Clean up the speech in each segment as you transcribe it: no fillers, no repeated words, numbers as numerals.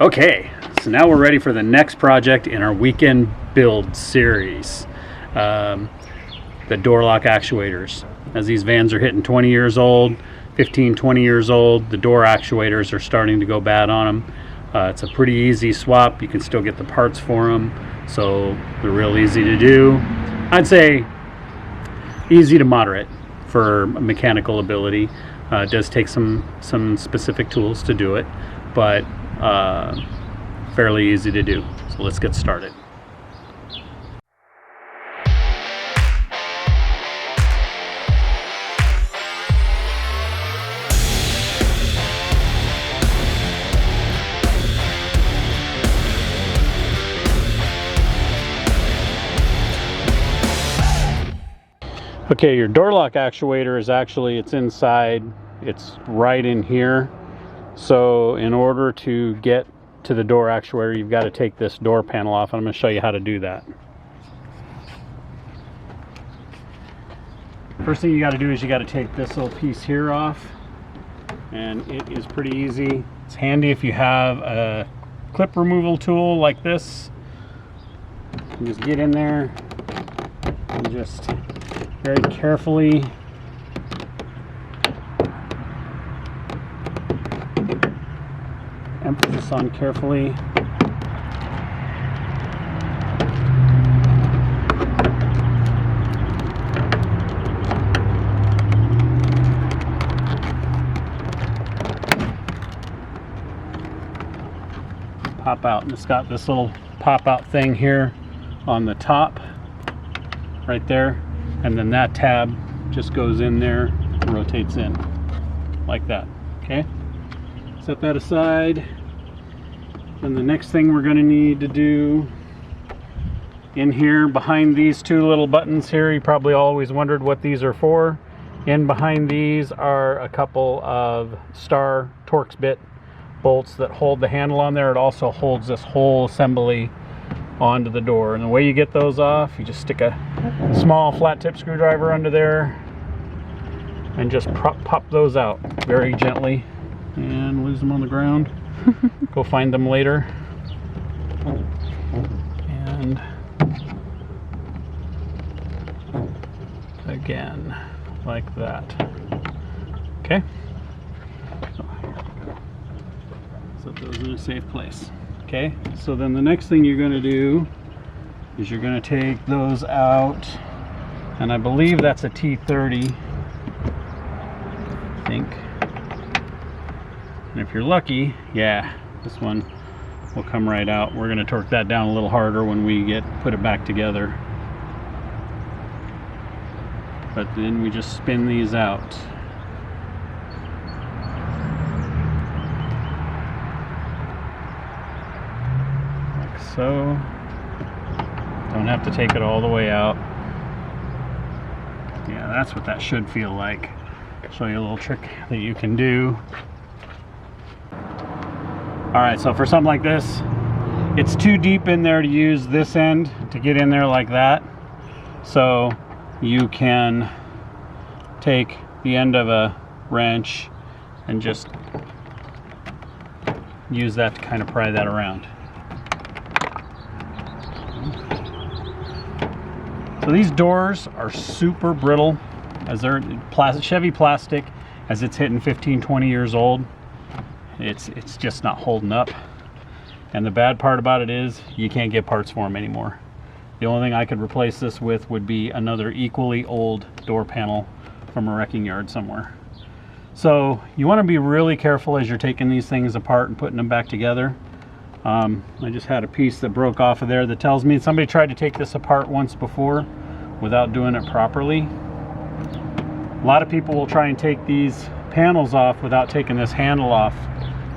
Okay, so now we're ready for the next project in our weekend build series. The door lock actuators. As these vans are hitting 20 years old, 15, 20 years old, the door actuators are starting to go bad on them. It's a pretty easy swap. You can still get the parts for them, so they're real easy to do. I'd say easy to moderate for mechanical ability. It does take some specific tools to do it, but fairly easy to do. So let's get started. Okay, your door lock actuator is actually, it's inside, it's right in here. So in order to get to the door actuator, you've got to take this door panel off. I'm going to show you how to do that. First thing you got to do is you got to take this little piece here off, and it is pretty easy. It's handy if you have a clip removal tool like this. You can just get in there and just very carefully emphasis on carefully. Pop out, and it's got this little pop out thing here on the top right there, and then that tab just goes in there and rotates in like that. Okay, set that aside. Then the next thing we're going to need to do in here, behind these two little buttons here, you probably always wondered what these are for. In behind these are a couple of star Torx bit bolts that hold the handle on there. It also holds this whole assembly onto the door, and the way you get those off, you just stick a small flat tip screwdriver under there and just pop those out very gently and lose them on the ground. Go find them later. And again, like that. Okay, set those in a safe place. Okay, so then the next thing you're going to do is you're going to take those out, and I believe that's a T30, I think. And if you're lucky, yeah, this one will come right out. We're going to torque that down a little harder when we put it back together. But then we just spin these out. Like so. Don't have to take it all the way out. Yeah, that's what that should feel like. I'll show you a little trick that you can do. Alright, so for something like this, it's too deep in there to use this end to get in there like that. So you can take the end of a wrench and just use that to kind of pry that around. So these doors are super brittle, as they're Chevy plastic. As it's hitting 15, 20 years old, it's just not holding up. And the bad part about it is you can't get parts for them anymore. The only thing I could replace this with would be another equally old door panel from a wrecking yard somewhere. So you want to be really careful as you're taking these things apart and putting them back together. I just had a piece that broke off of there that tells me somebody tried to take this apart once before without doing it properly. A lot of people will try and take these panels off without taking this handle off.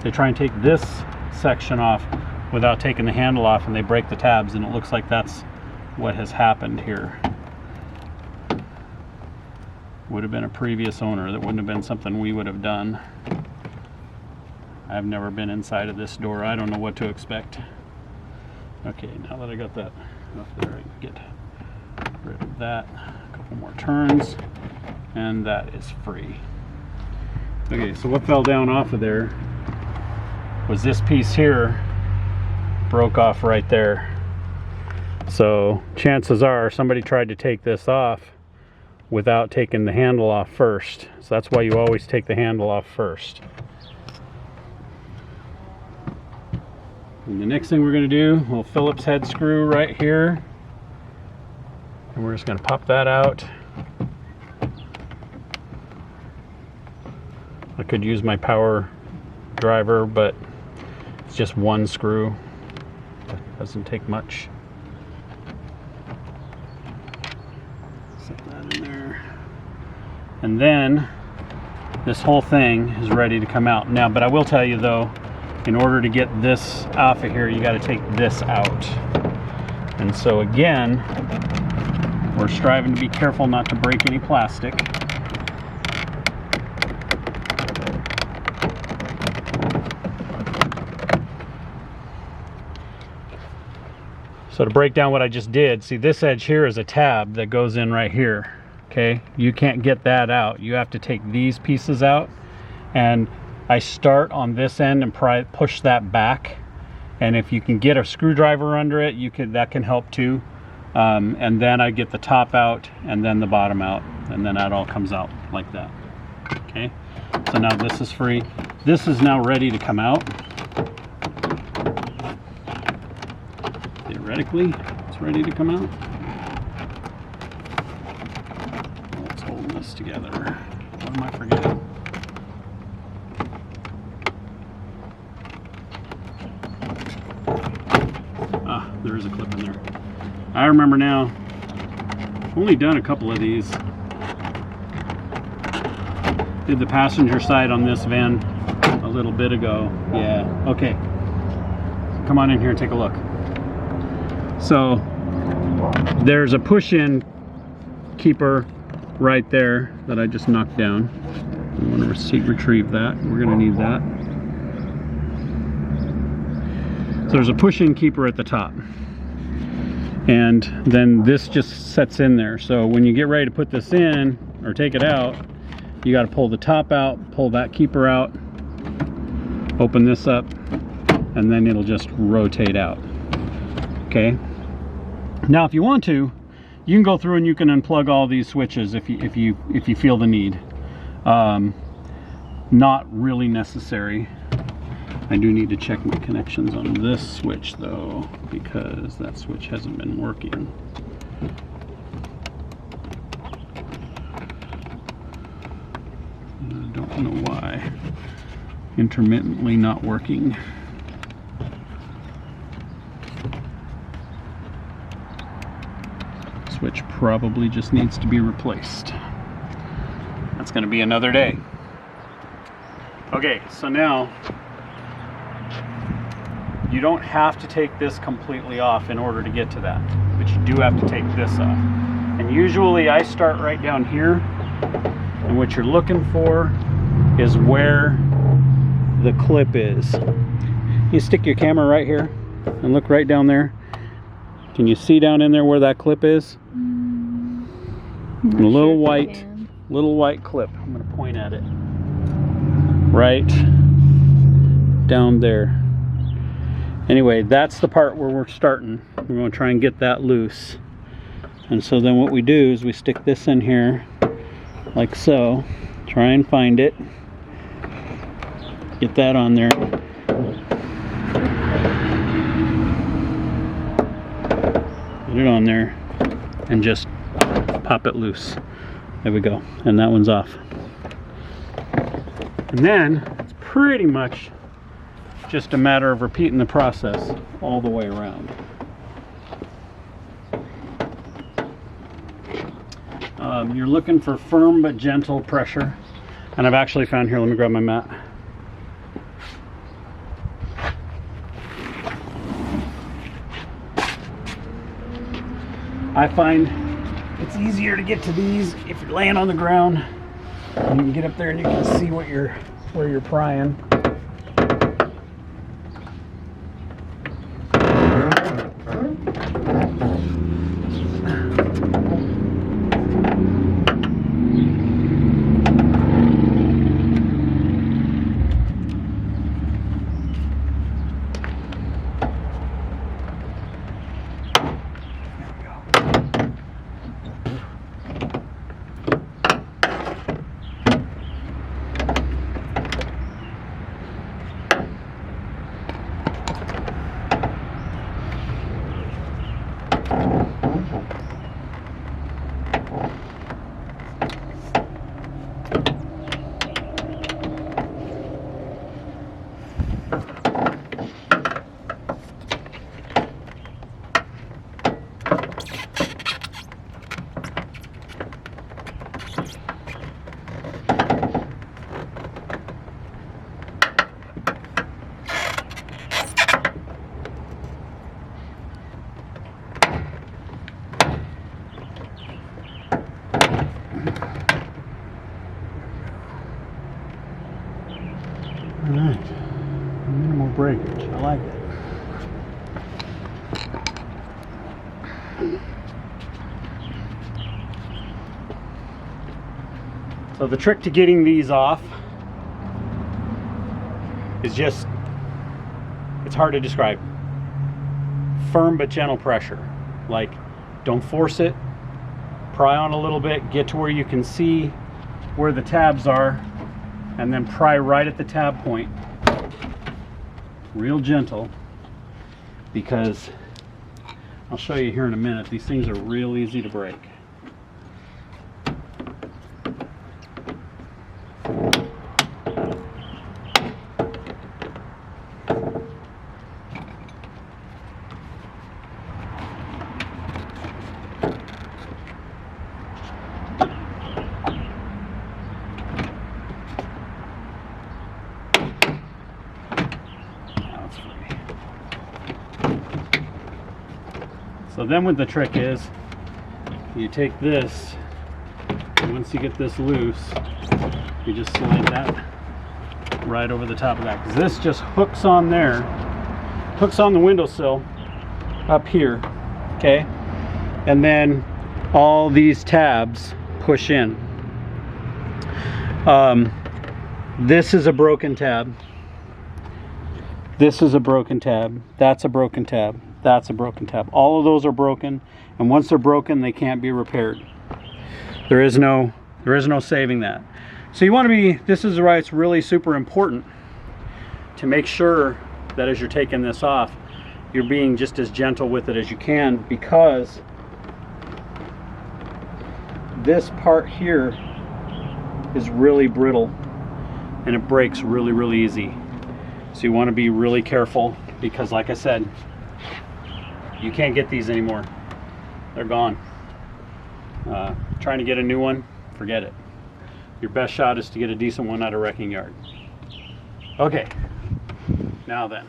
They try and take this section off without taking the handle off, and they break the tabs, and it looks like that's what has happened here. Would have been a previous owner. That wouldn't have been something we would have done. I've never been inside of this door. I don't know what to expect. Okay, now that I got that off there, I can get rid of that. A couple more turns, and that is free. Okay, so what fell down off of there was this piece here broke off right there. So chances are somebody tried to take this off without taking the handle off first. So that's why you always take the handle off first. And the next thing we're going to do, a little Phillips head screw right here. And we're just going to pop that out. I could use my power driver, but it's just one screw. It doesn't take much. Set that in there. And then this whole thing is ready to come out. Now, but I will tell you though, in order to get this off of here, you got to take this out. And so again, we're striving to be careful not to break any plastic. So to break down what I just did, see this edge here is a tab that goes in right here, okay? You can't get that out. You have to take these pieces out, and I start on this end and push that back. And if you can get a screwdriver under it, that can help too. And then I get the top out and then the bottom out, and then that all comes out like that. Okay, so now this is free. This is now ready to come out. Theoretically, it's ready to come out. Let's hold this together. What am I forgetting? Ah, there is a clip in there. I remember now. Only done a couple of these. Did the passenger side on this van a little bit ago. Yeah, okay. Come on in here and take a look. So there's a push-in keeper right there that I just knocked down. I want to retrieve that. We're going to need that. So there's a push-in keeper at the top. And then this just sets in there. So when you get ready to put this in or take it out, you got to pull the top out, pull that keeper out, open this up, and then it'll just rotate out. Okay. Now, if you want to, you can go through and you can unplug all these switches if you feel the need. Not really necessary. I do need to check my connections on this switch though, because that switch hasn't been working. I don't know why. Intermittently not working. Switch probably just needs to be replaced. That's going to be another day. Okay, so now you don't have to take this completely off in order to get to that, but you do have to take this off. And usually I start right down here, and what you're looking for is where the clip is. You stick your camera right here and look right down there. Can you see down in there where that clip is? A little white clip. I'm going to point at it. Right down there. Anyway, that's the part where we're starting. We're going to try and get that loose. And so then what we do is we stick this in here like so. Try and find it. Get that on there. Get it on there and just pop it loose. There we go. And that one's off. And then it's pretty much just a matter of repeating the process all the way around. You're looking for firm but gentle pressure. And I've actually found here, let me grab my mat. I find it's easier to get to these if you're laying on the ground. And you can get up there and you can see where you're prying. I like it. So the trick to getting these off is just, it's hard to describe. Firm but gentle pressure. Like, don't force it. Pry on a little bit, get to where you can see where the tabs are, and then pry right at the tab point. Real gentle, because I'll show you here in a minute, these things are real easy to break. So then what the trick is, you take this, and once you get this loose, you just slide that right over the top of that. Because this just hooks on there, hooks on the windowsill up here, okay? And then all these tabs push in. This is a broken tab. This is a broken tab. That's a broken tab. That's a broken tab. All of those are broken, and once they're broken, they can't be repaired. There is no saving that. So you want to be, this is why it's really super important to make sure that as you're taking this off, you're being just as gentle with it as you can, because this part here is really brittle and it breaks really, really easy. So you want to be really careful, because like I said, you can't get these anymore. They're gone. Trying to get a new one, forget it. Your best shot is to get a decent one at a wrecking yard. Okay, now then.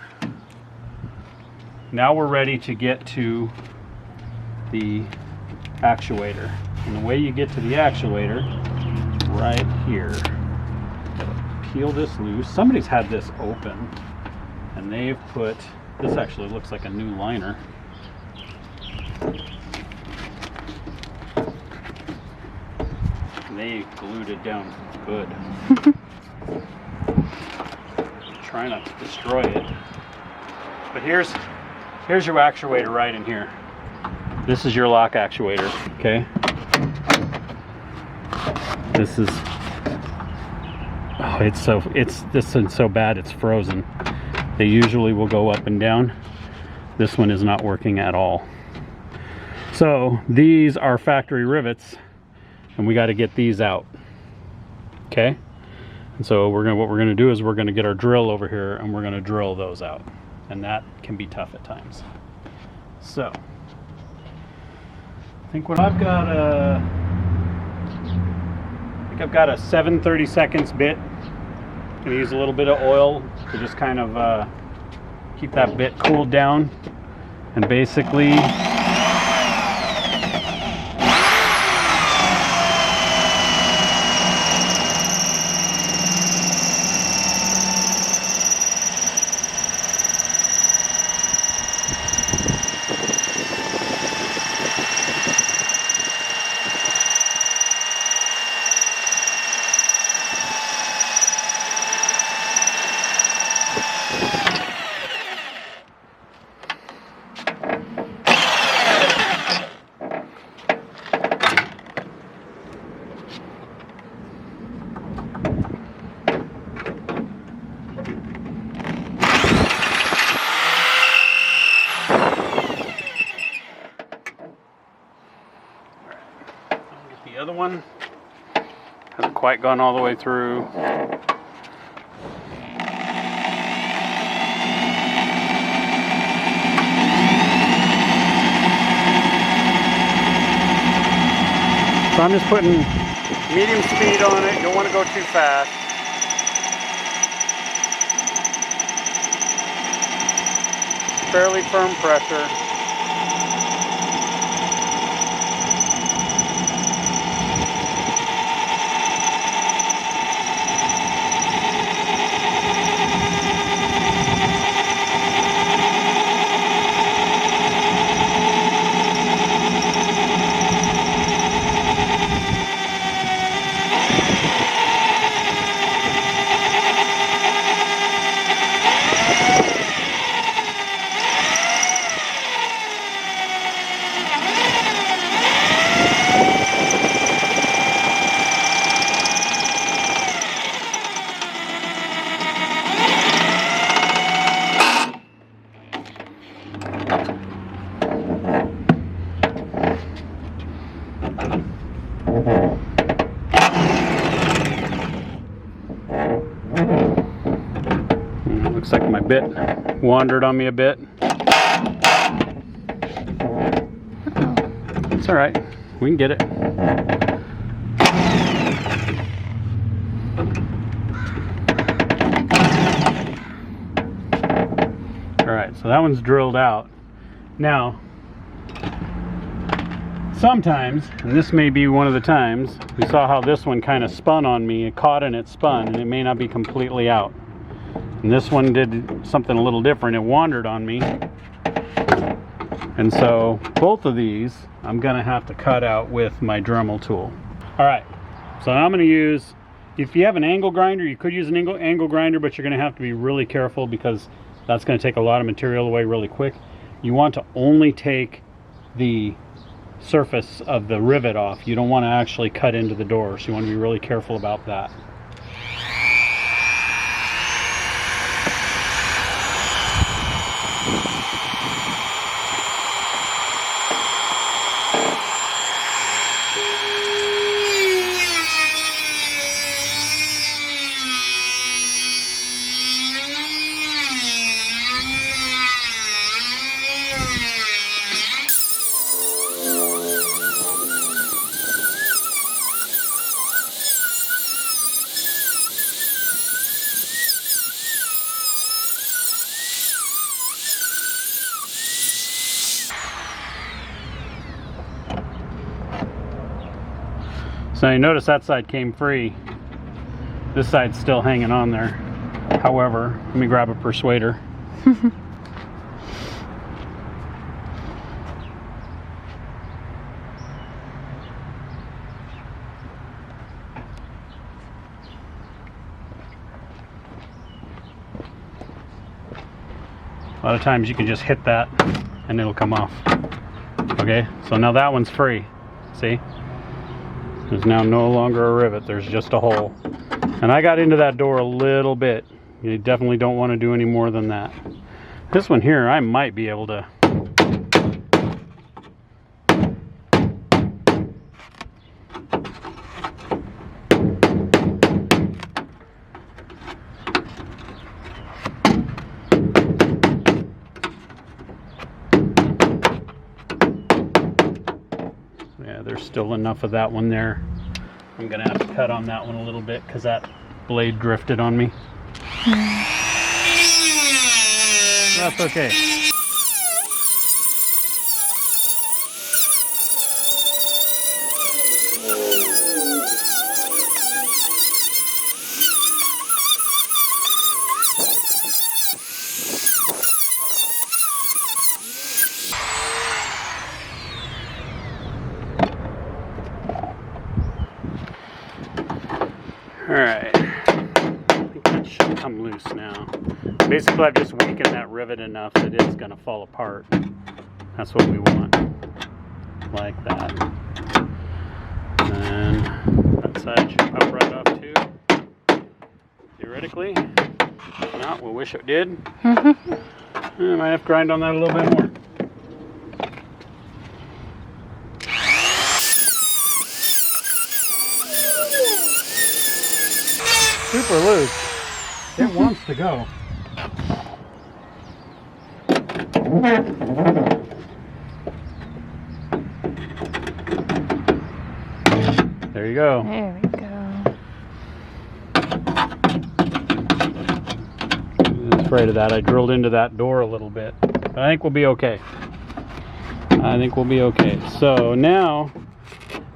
Now we're ready to get to the actuator. And the way you get to the actuator, right here. Peel this loose. Somebody's had this open, and they've put, this actually looks like a new liner. They glued it down good. Trying not to destroy it. But here's your actuator right in here. This is your lock actuator, okay? This is, oh, this is so bad it's frozen. They usually will go up and down. This one is not working at all. So these are factory rivets, and we got to get these out, okay? And so what we're gonna do is we're gonna get our drill over here, and we're gonna drill those out, and that can be tough at times. So I think what I've got I've got a 7/32 bit. I'm gonna use a little bit of oil to just kind of keep that bit cooled down, and basically the other one hasn't quite gone all the way through. So I'm just putting medium speed on it. You don't want to go too fast. Fairly firm pressure. bit wandered on me a bit. It's all right. We can get it. All right, so that one's drilled out. Now, sometimes, and this may be one of the times, we saw how this one kind of spun on me. It caught and it spun, and it may not be completely out. And this one did something a little different. It wandered on me. And so both of these I'm gonna have to cut out with my Dremel tool. All right, so I'm gonna use, if you have an angle grinder, you could use an angle grinder, but you're gonna have to be really careful because that's gonna take a lot of material away really quick. You want to only take the surface of the rivet off. You don't want to actually cut into the door, so you want to be really careful about that. So you notice that side came free. This side's still hanging on there. However, let me grab a persuader. A lot of times you can just hit that and it'll come off. Okay, so now that one's free. See? There's now no longer a rivet, there's just a hole. And I got into that door a little bit. You definitely don't want to do any more than that. This one here, I might be able to. Yeah, there's still enough of that one there. I'm gonna have to cut on that one a little bit because that blade drifted on me. That's okay. Alright, I think that should come loose now. Basically, I've just weakened that rivet enough that it's going to fall apart. That's what we want. Like that. And that side should pop right off too. Theoretically. If not, we'll wish it did. I might have to grind on that a little bit more. Super loose. It wants to go. There you go. There we go. I was afraid of that. I drilled into that door a little bit. But I think we'll be okay. I think we'll be okay. So now,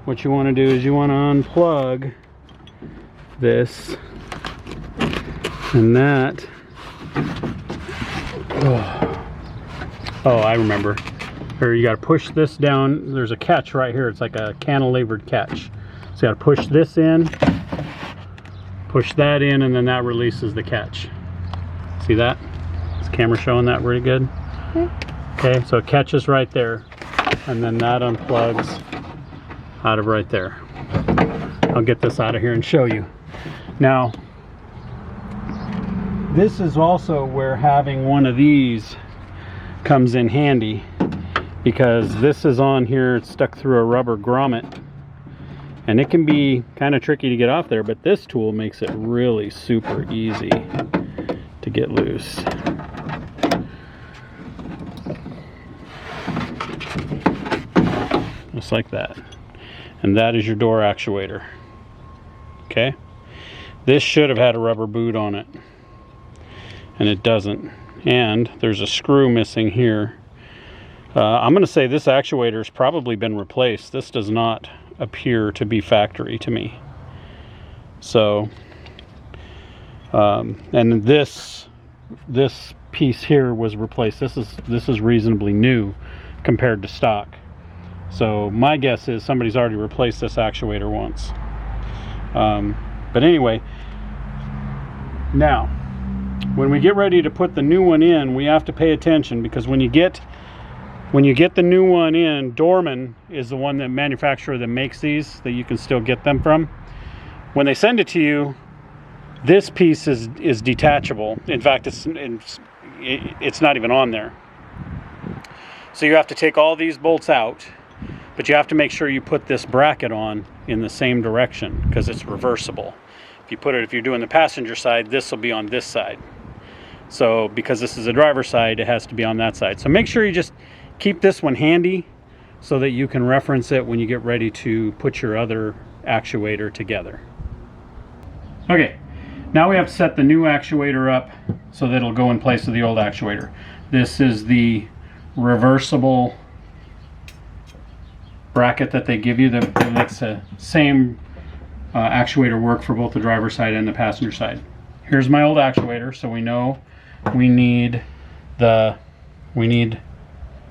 what you want to do is you want to unplug this. And that, oh, I remember. Or you got to push this down. There's a catch right here. It's like a cantilevered catch. So you got to push this in, push that in, and then that releases the catch. See that? Is the camera showing that really good? Okay, so it catches right there, and then that unplugs out of right there. I'll get this out of here and show you. Now, this is also where having one of these comes in handy, because this is on here, it's stuck through a rubber grommet, and it can be kind of tricky to get off there, but this tool makes it really super easy to get loose. just like that. And that is your door actuator. Okay, this should have had a rubber boot on it, and it doesn't. And there's a screw missing here. I'm going to say this actuator has probably been replaced. This does not appear to be factory to me. So, and this piece here was replaced. This is reasonably new compared to stock. So my guess is somebody's already replaced this actuator once. But anyway, now when we get ready to put the new one in, we have to pay attention, because when you get the new one in, Dorman is the one, that manufacturer that makes these, that you can still get them from. When they send it to you, this piece is detachable. In fact, it's not even on there. So you have to take all these bolts out, but you have to make sure you put this bracket on in the same direction, because it's reversible. If you're doing the passenger side, this will be on this side. So because this is a driver's side, it has to be on that side. So make sure you just keep this one handy so that you can reference it when you get ready to put your other actuator together. Okay, now we have to set the new actuator up so that it'll go in place of the old actuator. This is the reversible bracket that they give you that makes the same actuator work for both the driver's side and the passenger side. Here's my old actuator, so we know we need the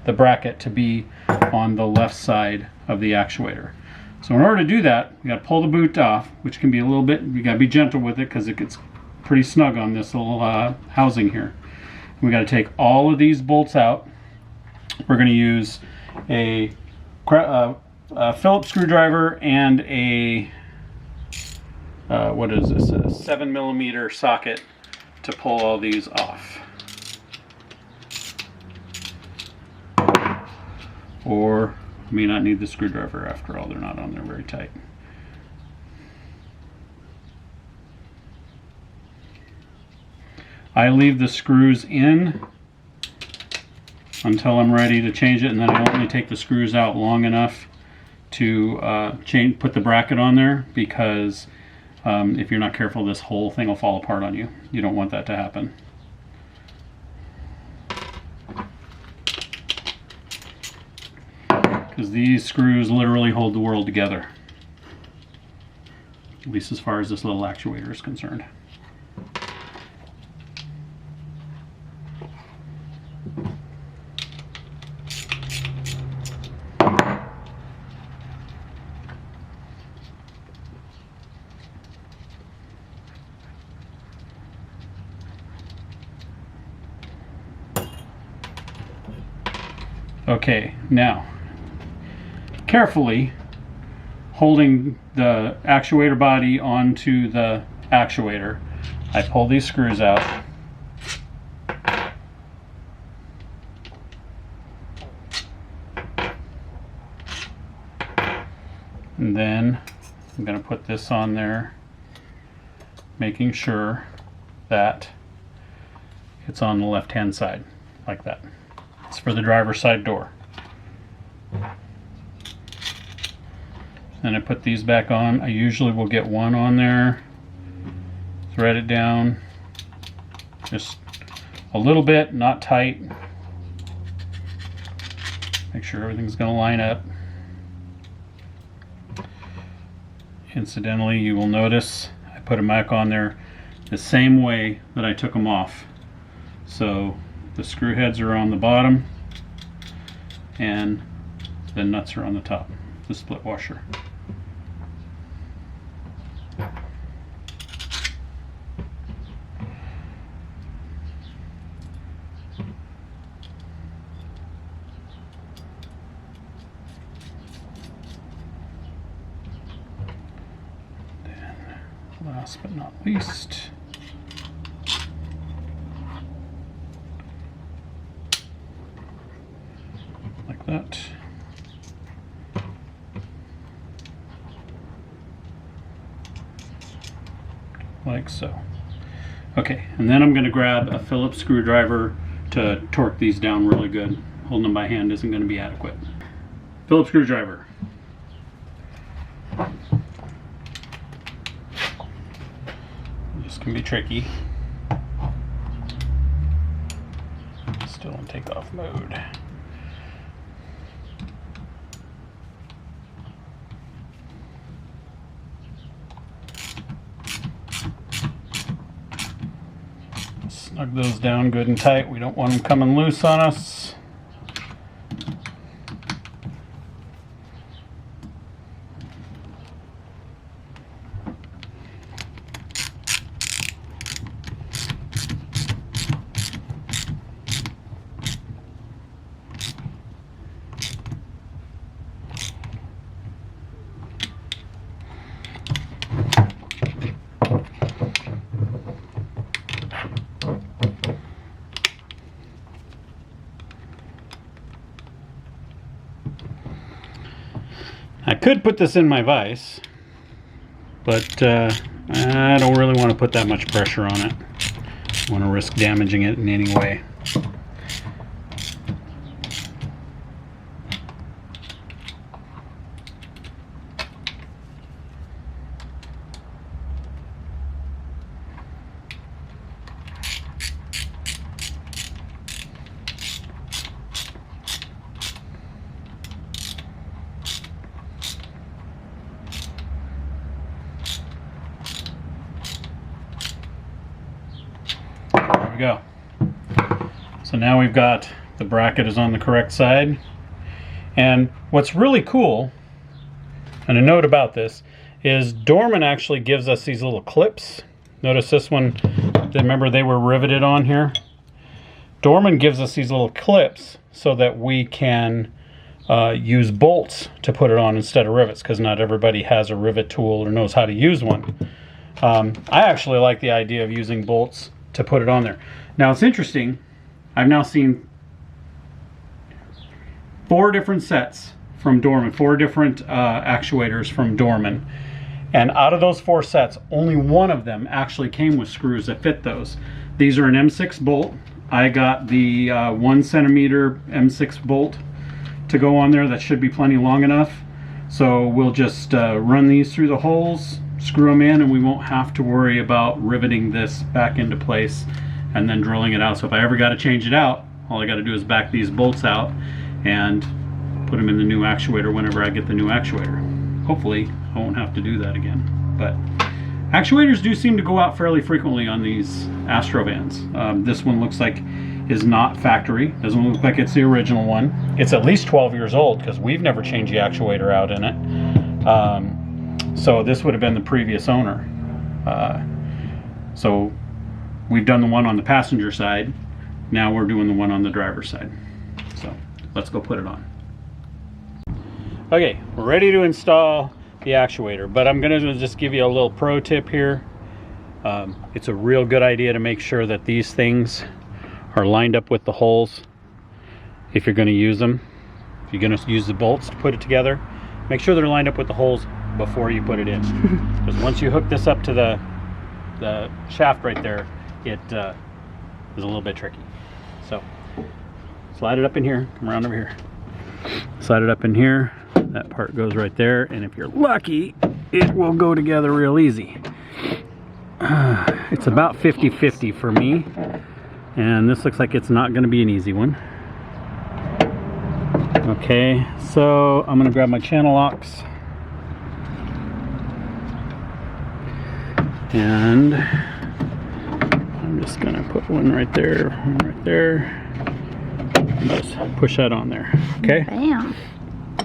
bracket to be on the left side of the actuator. So in order to do that, we got to pull the boot off, which can be a little bit, you got to be gentle with it because it gets pretty snug on this little housing here. We got to take all of these bolts out. We're going to use a Phillips screwdriver and a what is this, a 7mm socket to pull all these off. Or you may not need the screwdriver after all, they're not on there very tight. I leave the screws in until I'm ready to change it, and then I only take the screws out long enough to put the bracket on there, because if you're not careful, this whole thing will fall apart on you. You don't want that to happen. Because these screws literally hold the world together, at least as far as this little actuator is concerned. Okay, now carefully holding the actuator body onto the actuator, I pull these screws out. And then I'm going to put this on there, making sure that it's on the left-hand side, like that. It's for the driver's side door. Then I put these back on. I usually will get one on there, thread it down, just a little bit, not tight. Make sure everything's going to line up. Incidentally, you will notice I put them back on there the same way that I took them off. So the screw heads are on the bottom and the nuts are on the top, the split washer. Then, last but not least, like that. Like so. Okay, and then I'm going to grab a Phillips screwdriver to torque these down really good. Holding them by hand isn't going to be adequate. Phillips screwdriver. This can be tricky. Still in takeoff mode. Snug those down good and tight. We don't want them coming loose on us. I could put this in my vise, but I don't really want to put that much pressure on it. I want to risk damaging it in any way. Go. So now we've got the bracket is on the correct side, and what's really cool, and a note about this, is Dorman actually gives us these little clips. Notice this one, remember they were riveted on here? Dorman gives us these little clips so that we can use bolts to put it on instead of rivets, because not everybody has a rivet tool or knows how to use one. I actually like the idea of using bolts to put it on there. Now it's interesting, I've now seen 4 different sets from Dorman, 4 different actuators from Dorman, and out of those 4 sets, only one of them actually came with screws that fit those. These are an M6 bolt. I got the 1 centimeter M6 bolt to go on there. That should be plenty long enough. So we'll just run these through the holes, screw them in, and we won't have to worry about riveting this back into place and then drilling it out. So if I ever got to change it out, all I got to do is back these bolts out and put them in the new actuator whenever I get the new actuator. Hopefully I won't have to do that again. But actuators do seem to go out fairly frequently on these Astro vans. This one looks like is not factory. Doesn't look like it's the original one. It's at least 12 years old because we've never changed the actuator out in it. So this would have been the previous owner. So we've done the one on the passenger side. Now we're doing the one on the driver's side. So let's go put it on. Okay, we're ready to install the actuator, but I'm gonna just give you a little pro tip here. It's a real good idea to make sure that these things are lined up with the holes if you're gonna use them. If you're gonna use the bolts to put it together, make sure they're lined up with the holes before you put it in. Because once you hook this up to the shaft right there, it is a little bit tricky. So slide it up in here, come around over here. Slide it up in here, that part goes right there, and if you're lucky, it will go together real easy. It's about 50-50 for me, and this looks like it's not going to be an easy one. Okay, so I'm going to grab my channel locks, and I'm just going to put one right there, one right there. Just push that on there. Okay. Bam.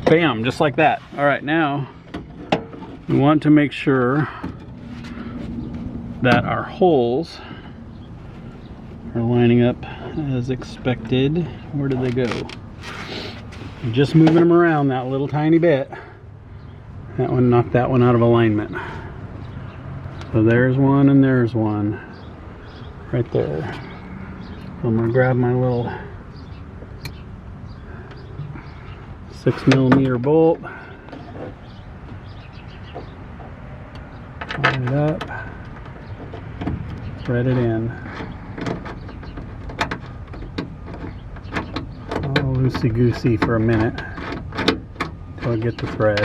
Bam, just like that. All right, now we want to make sure that our holes are lining up as expected. Where did they go? I'm just moving them around that little tiny bit. That one knocked that one out of alignment. So there's one and there's one right there. So I'm gonna grab my little 6mm bolt, line it up, thread it in. All loosey-goosey for a minute until I get the thread.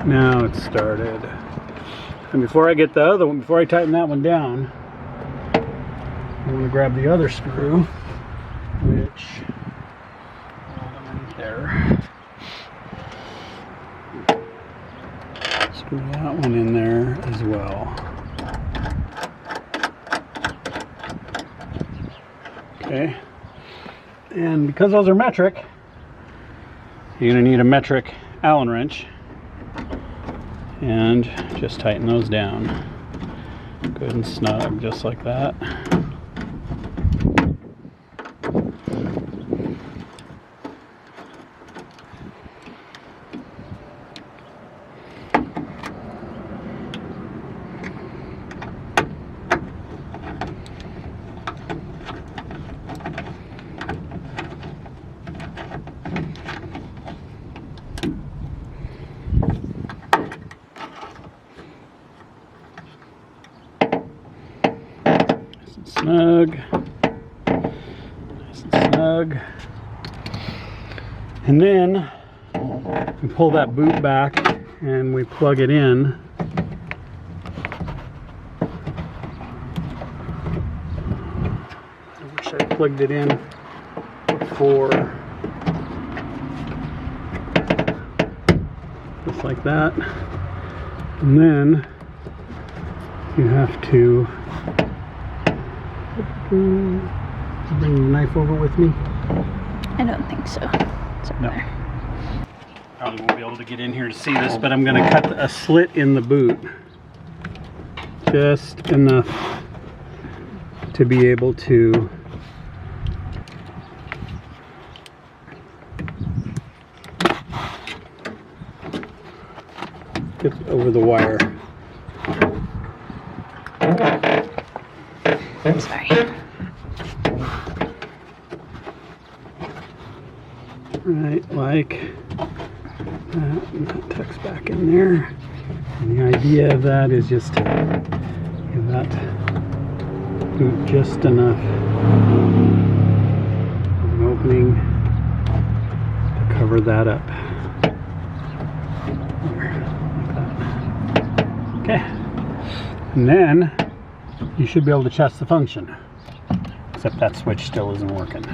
Now it's started. And before I get the other one, before I tighten that one down, I'm going to grab the other screw, which underneath there. Screw that one in there as well. Okay. And because those are metric, you're going to need a metric Allen wrench. And just tighten those down. Good and snug, just like that. Snug, nice and snug. And then we pull that boot back and we plug it in. I wish I plugged it in before. Just like that. And then you have to bring the knife over with me. I don't think so. No. Probably won't be able to get in here to see this, but I'm going to cut a slit in the boot. Just enough to be able to get over the wire. Sorry. Right, like that, and that tucks back in there. And the idea of that is just to give that boot just enough of an opening to cover that up. There, like that. Okay. And then you should be able to test the function. Except that switch still isn't working.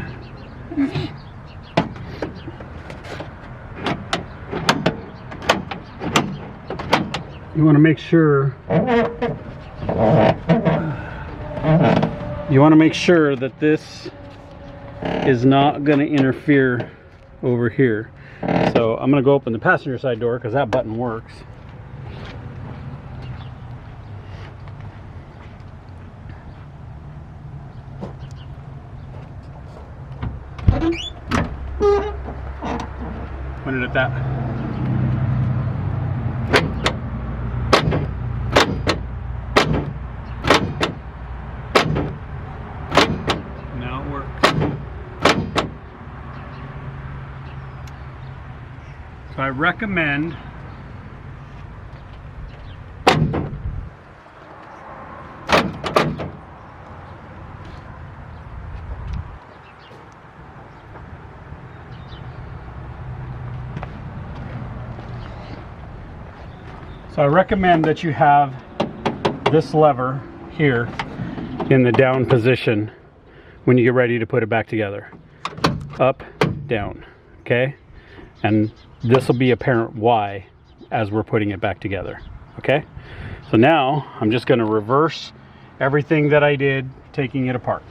You want to make sure that this is not going to interfere over here. So I'm going to go open the passenger side door because that button works. Point it at that. Now it works. So I recommend that you have this lever here in the down position when you get ready to put it back together. Up, down, okay? And this will be apparent why as we're putting it back together, okay? So now I'm just going to reverse everything that I did taking it apart.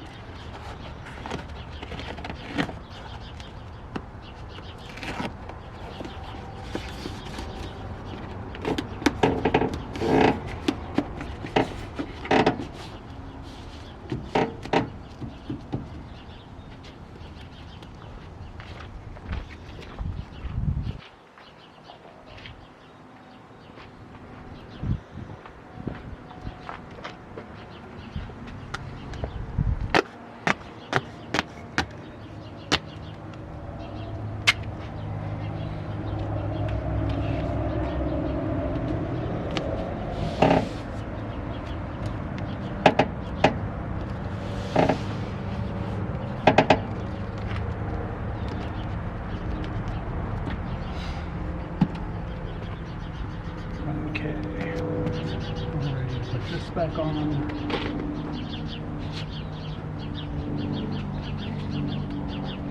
back on.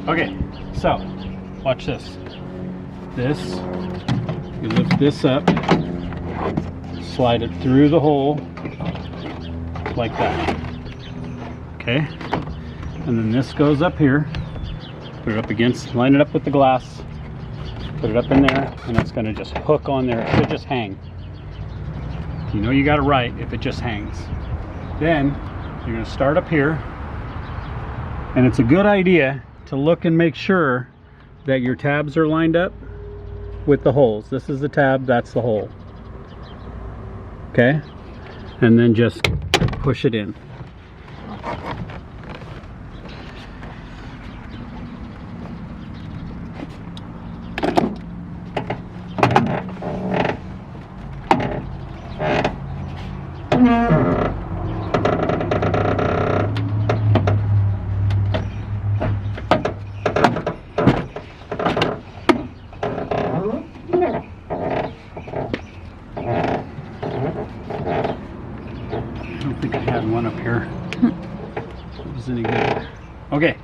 Okay, so watch this. You lift this up, slide it through the hole like that. Okay, and then this goes up here. Put it up against, line it up with the glass. Put it up in there, and it's going to just hook on there. It should just hang. You know you got it right if it just hangs. Then you're going to start up here, and it's a good idea to look and make sure that your tabs are lined up with the holes. This is the tab, that's the hole. Okay? And then just push it in. I don't think I had one up here. It was any good. Okay.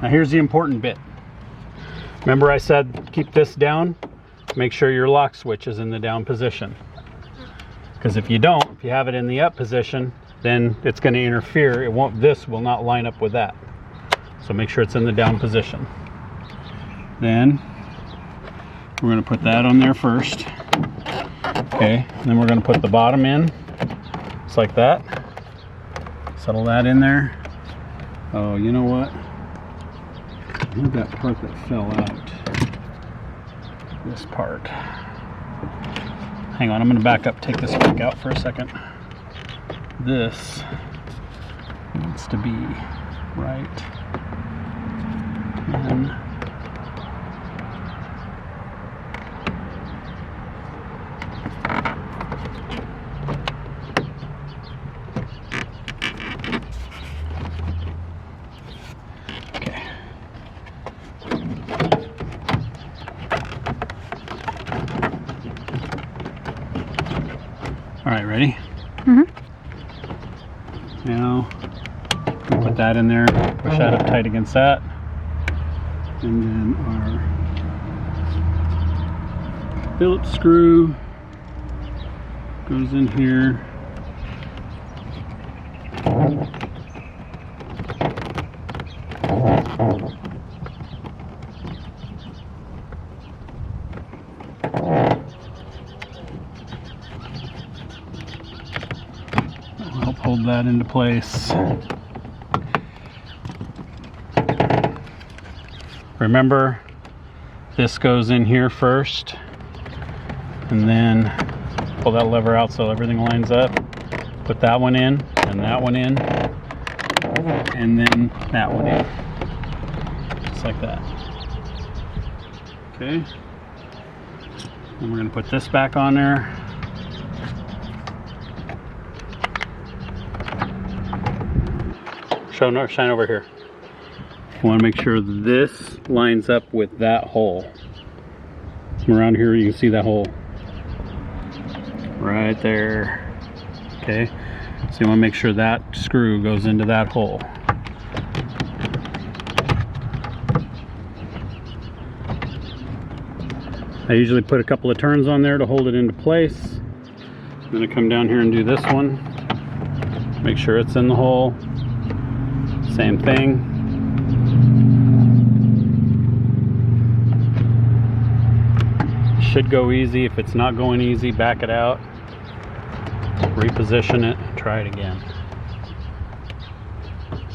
Now here's the important bit. Remember I said keep this down? Make sure your lock switch is in the down position. Because if you don't, if you have it in the up position, then it's going to interfere. It won't. This will not line up with that. So make sure it's in the down position. Then we're going to put that on there first. Okay, and then we're going to put the bottom in, just like that. Settle that in there. Oh, you know what? Where'd that part that fell out? This part. Hang on, I'm going to back up, take this back out for a second. This needs to be right. And all right, ready? Mm-hmm. Now, we'll put that in there, push that up tight against that. And then our Phillips screw goes in here. Help hold that into place. Remember, this goes in here first, and then pull that lever out so everything lines up. Put that one in, and that one in, and then that one in. Just like that. Okay. And we're going to put this back on there. Shine over here. You want to make sure this lines up with that hole. From around here you can see that hole. Right there. Okay. So you want to make sure that screw goes into that hole. I usually put a couple of turns on there to hold it into place. I'm going to come down here and do this one. Make sure it's in the hole. Same thing. Should go easy. If it's not going easy, back it out. Reposition it. Try it again.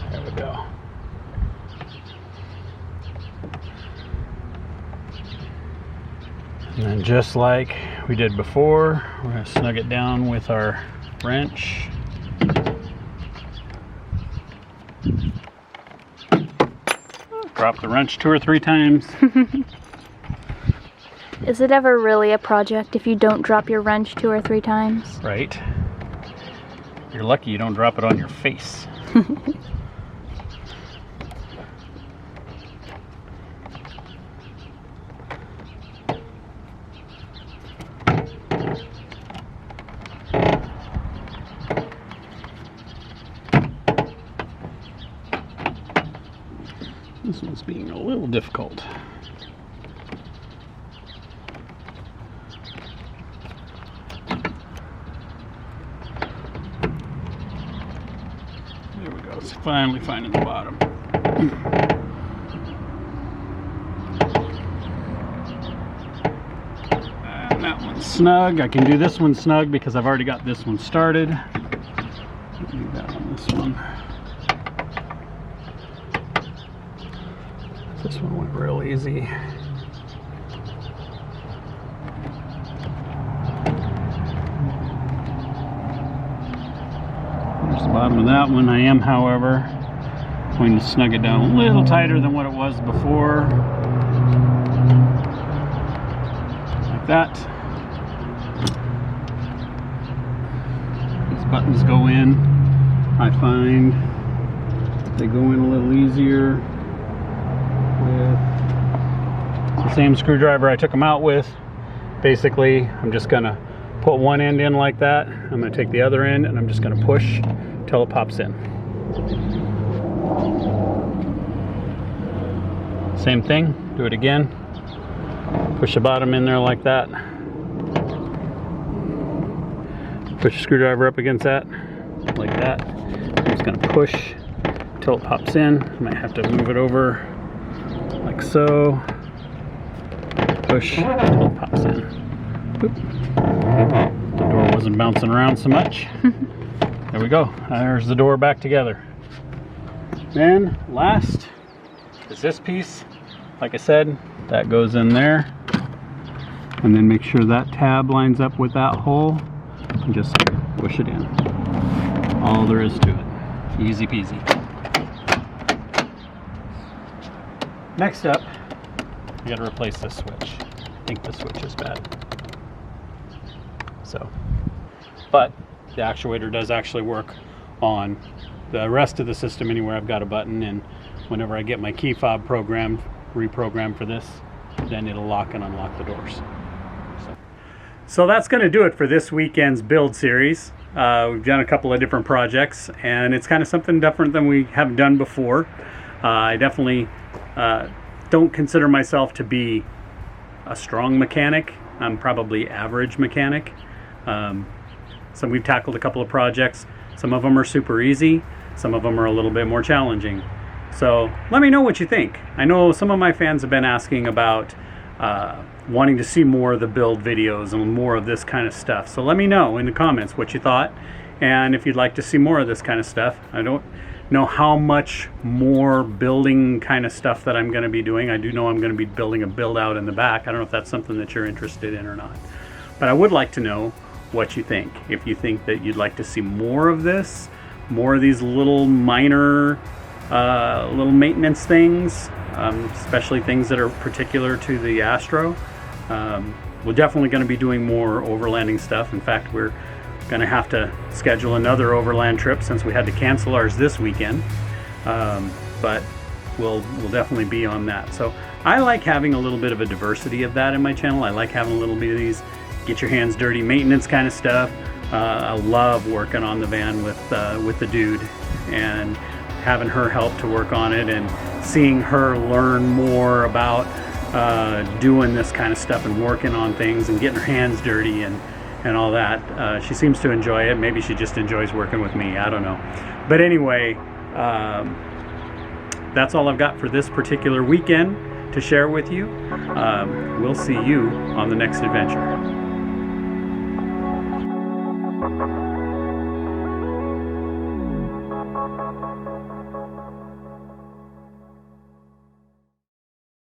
There we go. And then just like we did before, we're going to snug it down with our wrench. Drop the wrench 2 or 3 times. Is it ever really a project if you don't drop your wrench 2 or 3 times? Right. You're lucky you don't drop it on your face. This one's being a little difficult. There we go. It's finally finding the bottom. And that one's snug. I can do this one snug because I've already got this one started. Do that on this one. This one went real easy. There's the bottom of that one. I am, however, going to snug it down a little tighter than what it was before. Like that. These buttons go in. I find they go in a little easier with the same screwdriver I took them out with. Basically, I'm just gonna put one end in like that. I'm gonna take the other end and I'm just gonna push till it pops in. Same thing, do it again. Push the bottom in there like that. Push the screwdriver up against that, like that. I'm just gonna push till it pops in. I might have to move it over like so. Push until it pops in. Boop. The door wasn't bouncing around so much. There we go. There's the door back together. Then last is this piece. Like I said, that goes in there. And then make sure that tab lines up with that hole and just push it in. All there is to it. Easy peasy. Next up, you got to replace this switch. I think the switch is bad. So, but the actuator does actually work on the rest of the system anywhere I've got a button, and whenever I get my key fob programmed, reprogrammed for this, then it'll lock and unlock the doors. So that's going to do it for this weekend's build series. We've done a couple of different projects, and it's kind of something different than we have done before. I definitely don't consider myself to be a strong mechanic. I'm probably average mechanic. So we've tackled a couple of projects. Some of them are super easy. Some of them are a little bit more challenging. So let me know what you think. I know some of my fans have been asking about wanting to see more of the build videos and more of this kind of stuff. So let me know in the comments what you thought, and if you'd like to see more of this kind of stuff. I don't know how much more building kind of stuff that I'm going to be doing. I do know I'm going to be building a build out in the back. I don't know if that's something that you're interested in or not, but I would like to know what you think. If you think that you'd like to see more of this, more of these little minor little maintenance things, especially things that are particular to the Astro. We're definitely going to be doing more overlanding stuff. In fact, we're going to have to schedule another overland trip since we had to cancel ours this weekend. But we'll definitely be on that. So I like having a little bit of a diversity of that in my channel. I like having a little bit of these get your hands dirty maintenance kind of stuff. I love working on the van with the dude and having her help to work on it, and seeing her learn more about doing this kind of stuff and working on things and getting her hands dirty and all that. She seems to enjoy it. Maybe she just enjoys working with me. I don't know. But anyway, that's all I've got for this particular weekend to share with you. We'll see you on the next adventure.